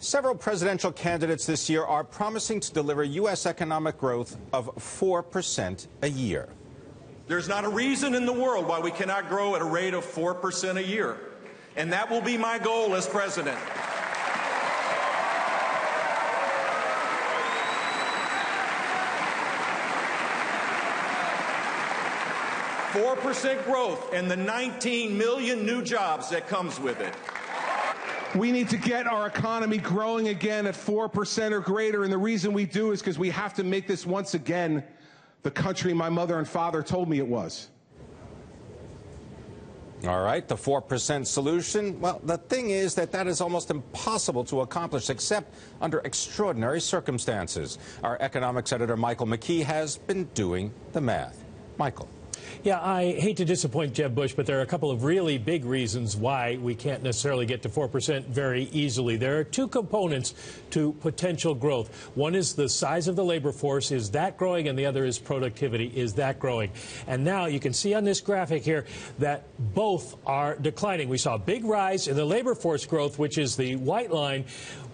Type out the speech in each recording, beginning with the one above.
Several presidential candidates this year are promising to deliver U.S. economic growth of 4% a year. There's not a reason in the world why we cannot grow at a rate of 4% a year. And that will be my goal as president. %4 growth and the 19 million new jobs that comes with it. We need to get our economy growing again at 4% or greater, and the reason we do is because we have to make this once again the country my mother and father told me it was. All right, the 4% solution. Well, the thing is that is almost impossible to accomplish except under extraordinary circumstances. Our economics editor, McKee, has been doing the math. Michael. Yeah, I hate to disappoint Jeb Bush, but there are a couple of really big reasons why we can't necessarily get to 4% very easily. There are two components to potential growth. One is the size of the labor force. Is that growing? And the other is productivity. Is that growing? And now you can see on this graphic here that both are declining. We saw a big rise in the labor force growth, which is the white line,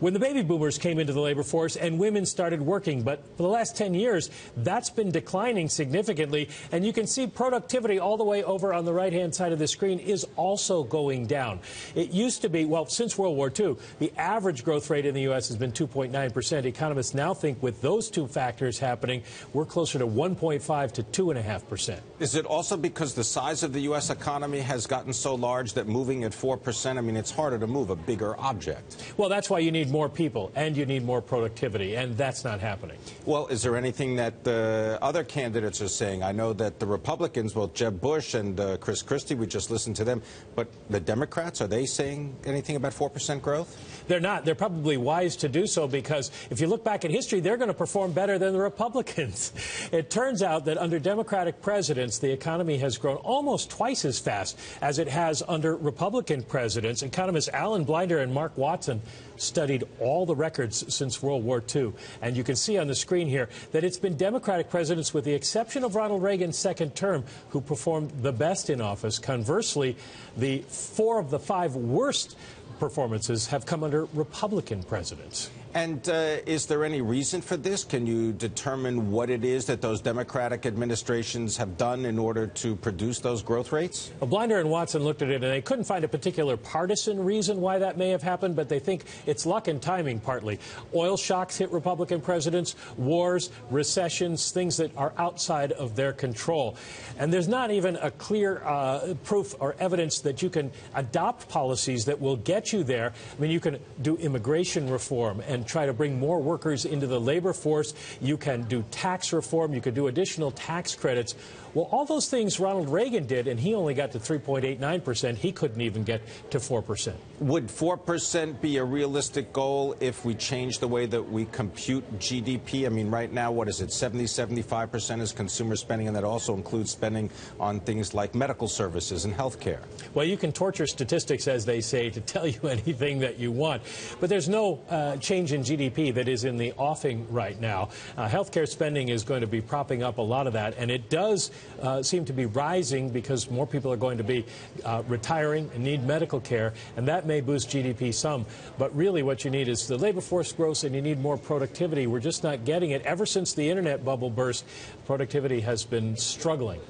when the baby boomers came into the labor force and women started working. But for the last 10 years, that's been declining significantly. And you can see productivity all the way over on the right-hand side of the screen is also going down. It used to be, well, since World War II, the average growth rate in the U.S. has been 2.9%. Economists now think with those two factors happening, we're closer to 1.5 to 2.5%. Is it also because the size of the U.S. economy has gotten so large that moving at 4%, I mean, it's harder to move a bigger object? Well, that's why you need more people and you need more productivity, and that's not happening. Well, is there anything that the other candidates are saying? I know that the Republicans, well, Jeb Bush and Chris Christie, we just listened to them, but the Democrats, are they saying anything about 4% growth? They're not. They're probably wise to do so because if you look back at history, they're going to perform better than the Republicans. It turns out that under Democratic presidents, the economy has grown almost twice as fast as it has under Republican presidents. Economists Alan Blinder and Mark Watson studied all the records since World War II. And you can see on the screen here that it's been Democratic presidents, with the exception of Ronald Reagan's second term, who performed the best in office. Conversely, the 4 of the 5 worst performances have come under Republican presidents. And is there any reason for this? Can you determine what it is that those Democratic administrations have done in order to produce those growth rates? Well, Blinder and Watson looked at it, and they couldn't find a particular partisan reason why that may have happened, but they think it's luck and timing partly. Oil shocks hit Republican presidents, wars, recessions, things that are outside of their control. And there's not even a clear proof or evidence that you can adopt policies that will get you there. I mean, you can do immigration reform and try to bring more workers into the labor force. You can do tax reform. You could do additional tax credits. Well, all those things Ronald Reagan did, and he only got to 3.89%. He couldn't even get to 4%. Would 4% be a realistic goal if we change the way that we compute GDP? I mean, right now, what is it, 75% is consumer spending, and that also includes spending on things like medical services and health care. Well, you can torture statistics, as they say, to tell you anything that you want. But there's no change in GDP that is in the offing right now. Health care spending is going to be propping up a lot of that, and it does seem to be rising because more people are going to be retiring and need medical care, and that may boost GDP some. But really what you need is the labor force growth, and you need more productivity. We're just not getting it. Ever since the internet bubble burst, productivity has been struggling.